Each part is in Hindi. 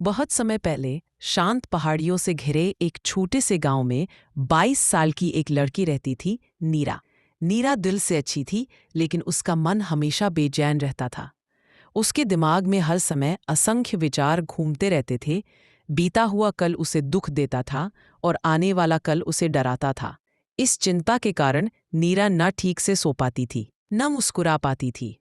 बहुत समय पहले शांत पहाड़ियों से घिरे एक छोटे से गांव में 22 साल की एक लड़की रहती थी, नीरा। नीरा दिल से अच्छी थी, लेकिन उसका मन हमेशा बेचैन रहता था। उसके दिमाग में हर समय असंख्य विचार घूमते रहते थे। बीता हुआ कल उसे दुख देता था और आने वाला कल उसे डराता था। इस चिंता के कारण नीरा न ठीक से सो पाती थी, न मुस्कुरा पाती थी।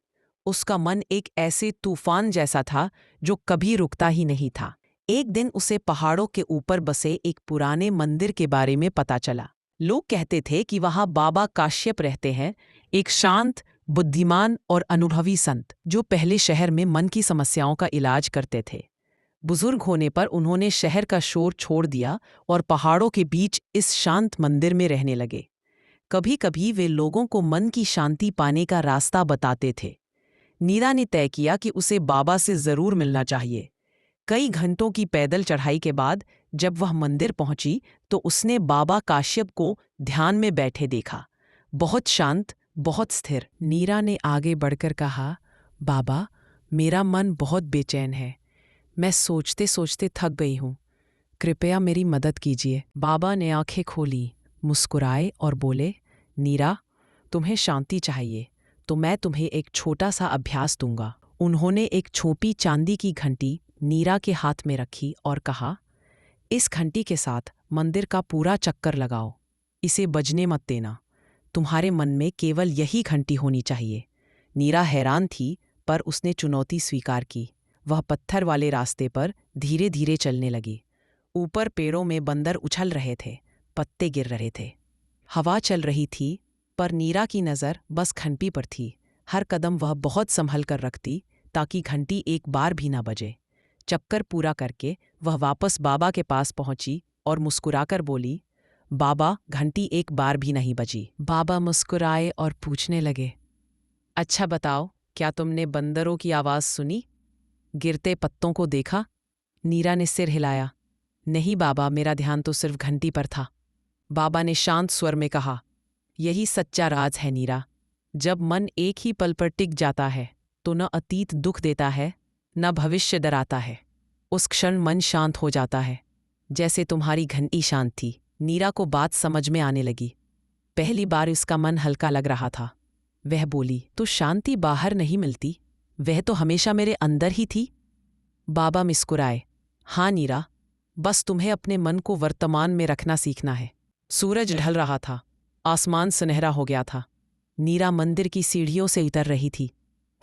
उसका मन एक ऐसे तूफान जैसा था जो कभी रुकता ही नहीं था। एक दिन उसे पहाड़ों के ऊपर बसे एक पुराने मंदिर के बारे में पता चला। लोग कहते थे कि वहां बाबा काश्यप रहते हैं, एक शांत, बुद्धिमान और अनुभवी संत जो पहले शहर में मन की समस्याओं का इलाज करते थे। बुजुर्ग होने पर उन्होंने शहर का शोर छोड़ दिया और पहाड़ों के बीच इस शांत मंदिर में रहने लगे। कभी कभी वे लोगों को मन की शांति पाने का रास्ता बताते थे। नीरा ने तय किया कि उसे बाबा से जरूर मिलना चाहिए। कई घंटों की पैदल चढ़ाई के बाद जब वह मंदिर पहुंची तो उसने बाबा काश्यप को ध्यान में बैठे देखा। बहुत शांत, बहुत स्थिर। नीरा ने आगे बढ़कर कहा, बाबा, मेरा मन बहुत बेचैन है। मैं सोचते सोचते थक गई हूँ। कृपया मेरी मदद कीजिए। बाबा ने आंखें खोली, मुस्कुराए और बोले, नीरा, तुम्हें शांति चाहिए तो मैं तुम्हें एक छोटा सा अभ्यास दूंगा। उन्होंने एक छोटी चांदी की घंटी नीरा के हाथ में रखी और कहा, इस घंटी के साथ मंदिर का पूरा चक्कर लगाओ। इसे बजने मत देना। तुम्हारे मन में केवल यही घंटी होनी चाहिए। नीरा हैरान थी, पर उसने चुनौती स्वीकार की। वह पत्थर वाले रास्ते पर धीरे धीरे चलने लगी। ऊपर पेड़ों में बंदर उछल रहे थे, पत्ते गिर रहे थे, हवा चल रही थी, पर नीरा की नज़र बस घंटी पर थी। हर कदम वह बहुत संभल कर रखती ताकि घंटी एक बार भी ना बजे। चक्कर पूरा करके वह वापस बाबा के पास पहुंची और मुस्कुराकर बोली, बाबा, घंटी एक बार भी नहीं बजी। बाबा मुस्कुराए और पूछने लगे, अच्छा बताओ, क्या तुमने बंदरों की आवाज़ सुनी? गिरते पत्तों को देखा? नीरा ने सिर हिलाया। नहीं बाबा, मेरा ध्यान तो सिर्फ घंटी पर था। बाबा ने शांत स्वर में कहा, यही सच्चा राज है नीरा। जब मन एक ही पल पर टिक जाता है तो न अतीत दुख देता है, न भविष्य डराता है। उस क्षण मन शांत हो जाता है, जैसे तुम्हारी घंटी शांत थी। नीरा को बात समझ में आने लगी। पहली बार उसका मन हल्का लग रहा था। वह बोली, तो शांति बाहर नहीं मिलती, वह तो हमेशा मेरे अंदर ही थी। बाबा मुस्कुराए, हाँ नीरा, बस तुम्हें अपने मन को वर्तमान में रखना सीखना है। सूरज ढल रहा था, आसमान सुनहरा हो गया था। नीरा मंदिर की सीढ़ियों से उतर रही थी,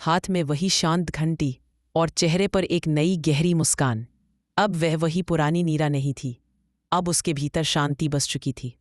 हाथ में वही शांत घंटी और चेहरे पर एक नई गहरी मुस्कान। अब वह वही पुरानी नीरा नहीं थी, अब उसके भीतर शांति बस चुकी थी।